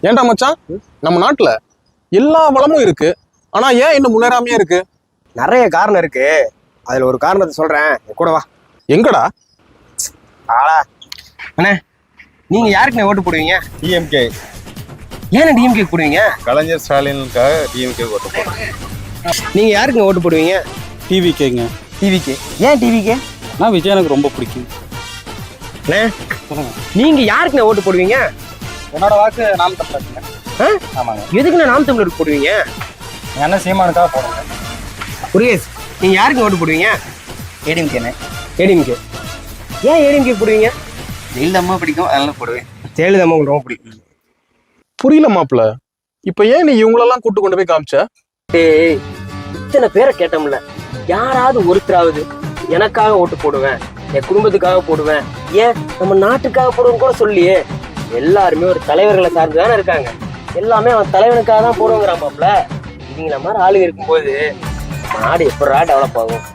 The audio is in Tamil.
ஏன்டா மச்சான், நம்ம நாட்டுல எல்லா வளமும் இருக்கு, ஆனா ஏன் இன்னும் முன்னேறாமையே இருக்கு? நிறைய காரணம் இருக்கு. அதுல ஒரு காரணத்தை சொல்றேன், என் கூட வா. எங்கடா? ஆளா அண்ணே, நீங்க யாருக்கு ஓட்டு போடுவீங்க? டிஎம்கே. ஏன் டிஎம்கே போடுவீங்க? கலைஞர் ஸ்டாலினுக்காக டிஎம்கே ஓட்டு போடுறேன். நீங்க யாருக்கு ஓட்டு போடுவீங்க? டிவிக்கேங்க. டிவிக்கே. ஏன் டிவிக்கே? நான் விஜய் எனக்கு ரொம்ப பிடிக்கும். அண்ணே, நீங்க யாருக்கு ஓட்டு போடுவீங்க? என்னோட வாக்கு நாம் தமிழருங்க. ஆமாங்க. எதுக்குண்ணே நாம் தமிழருக்கு போடுவீங்க? எங்கள் அண்ணன் சீமானுக்காக போடுங்க. குரியஸ், நீங்க யாருக்கு ஓட்டு போடுவீங்க? ஏடிஎம்கேண்ணே. ஏடிஎம்கே. ஏன் ஏடிஎம்கே போடுவீங்க? ஜெயலலிதா பிடிக்கும், அதனால போடுவேன். ஜெயலலிதா உங்களுக்கு ரொம்ப பிடிக்கும். புரியல மாப்பிள்ள, இப்ப ஏன் நீ இவங்களெல்லாம் கூட்டு கொண்டு போய் காமிச்ச? ஏய், இத்தனை பேரை கேட்டோம்ல, யாராவது ஒருத்தராவது எனக்காக ஓட்டு போடுவேன், என் குடும்பத்துக்காக போடுவேன், ஏன் நம்ம நாட்டுக்காக போடுவேன்னு கூட சொல்லியே. எல்லாருமே ஒரு தலைவர்களை சார்ந்து தானே இருக்காங்க. எல்லாமே அவன் தலைவனுக்காக தான் போடுவோங்கிறான் மாப்ள. இவங்கள மாதிரி ஆளுங்க இருக்கும்போது நம்ம நாடு எப்படா டெவலப் ஆகும்?